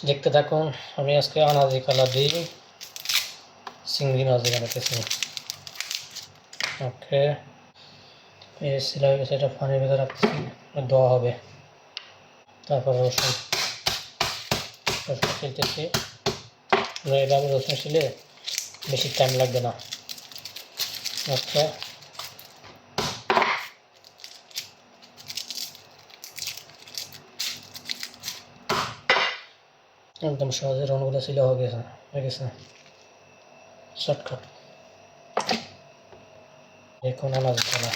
দেখতে থাকুন। আমি আজকে আনাজি কালার দিই চিংড়ি মাছ বানাতেছি। ওকে, পেঁয়াজ হয়ে গেছে, এটা পানির ভেতরে রাখতেছি, দেওয়া হবে। তারপর রসুন ছিলতেছি। এভাবে রসুন ছিলে বেশি টাইম লাগবে না। আচ্ছা, একদম সহজে রনগুলো ছিল হয়ে গেছে শর্টকাট। দেখুন আনাজ কলা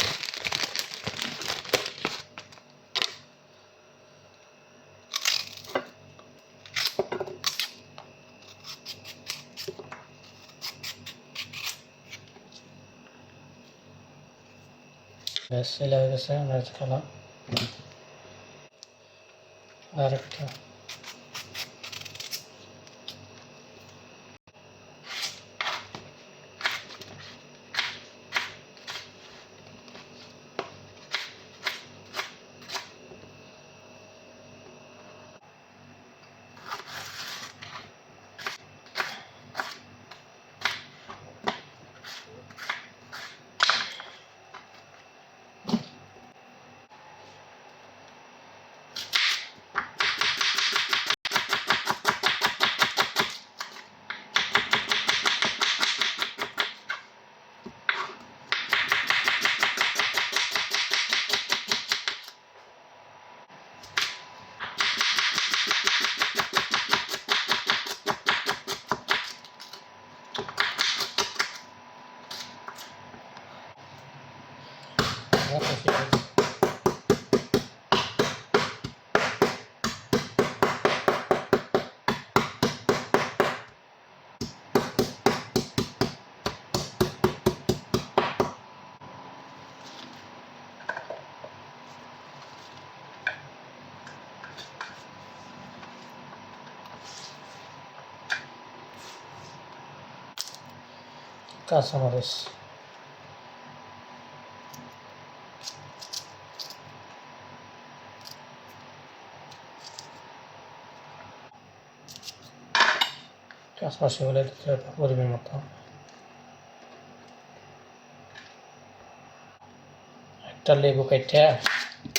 বেশ ছিল হয়ে গেছে। আনাজ কলা আর একটা কাঁচামরিচ, কাঁচামরিচগুলো দিতে হবে পরিমাণ মতো। একটা লেবু কাইটা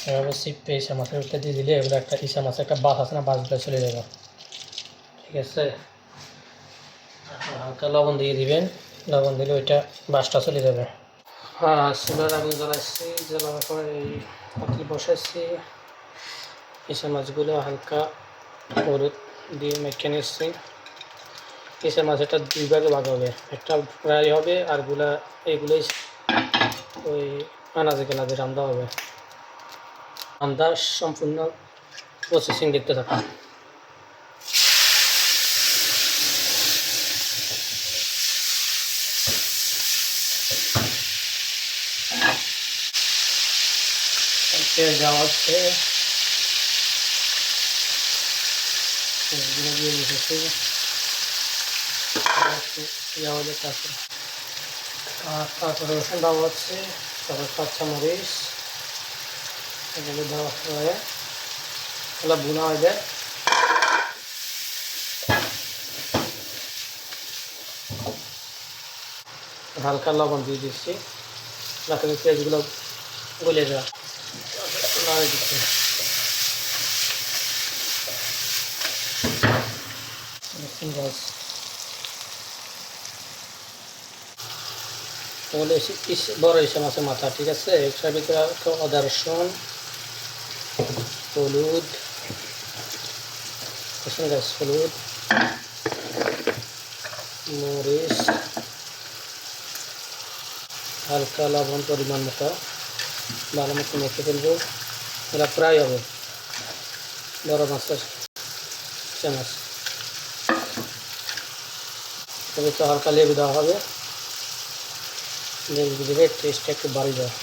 এভাবে চিপে ইসা মাছের উঠে দিয়ে দিলে এগুলো একটা ইসা মাছের একটা বাস আছে না, বাসগুলো চলে যাবে। ঠিক আছে, হালকা লবণ দিয়ে দিবেন, লবণ দিলে ওইটা বাসটা চলে যাবে। চুলার আগুন জ্বালাচ্ছি, জ্বালানোর পরে এই পাতিল বসাচ্ছি। ইসা মাছগুলো হালকা হলুদ দিয়ে মেখে নিচ্ছি। ইসা মাছ এটা দুই ভাগে ভাগ হবে, একটা ফ্রাই হবে আর এইগুলোই ওই আনাজে গেলাতে রান্না হবে। রান্না সম্পূর্ণ প্রসেসিং দেখতে থাকুন। তেল দেওয়া হচ্ছে, দিয়ে দিতেছি তারপরে রসুন দেওয়া হচ্ছে, তারপর কাঁচামরিচ এগুলো দেওয়া হয়ে এগুলো ভুনা হয়ে যায়। হালকা লবণ দিয়ে দিচ্ছি যাতে পেঁয়াজগুলো গলে যায়। নাড়ে দিচ্ছি, তাহলে বড় ইসে মাছের মাথা। ঠিক আছে, এটার ভিতরে আদা রসুন, হলুদ, হলুদ, মরিচ, হালকা লবণ পরিমাণ মতো ভালো মতো মেখে ফেলবো। এটা ফ্রাই হবে বড় মাছের মাছ। তবে তো হালকা লেবু দেওয়া হবে, লেবু দিলে টেস্টটা একটু বাড়ি যায়।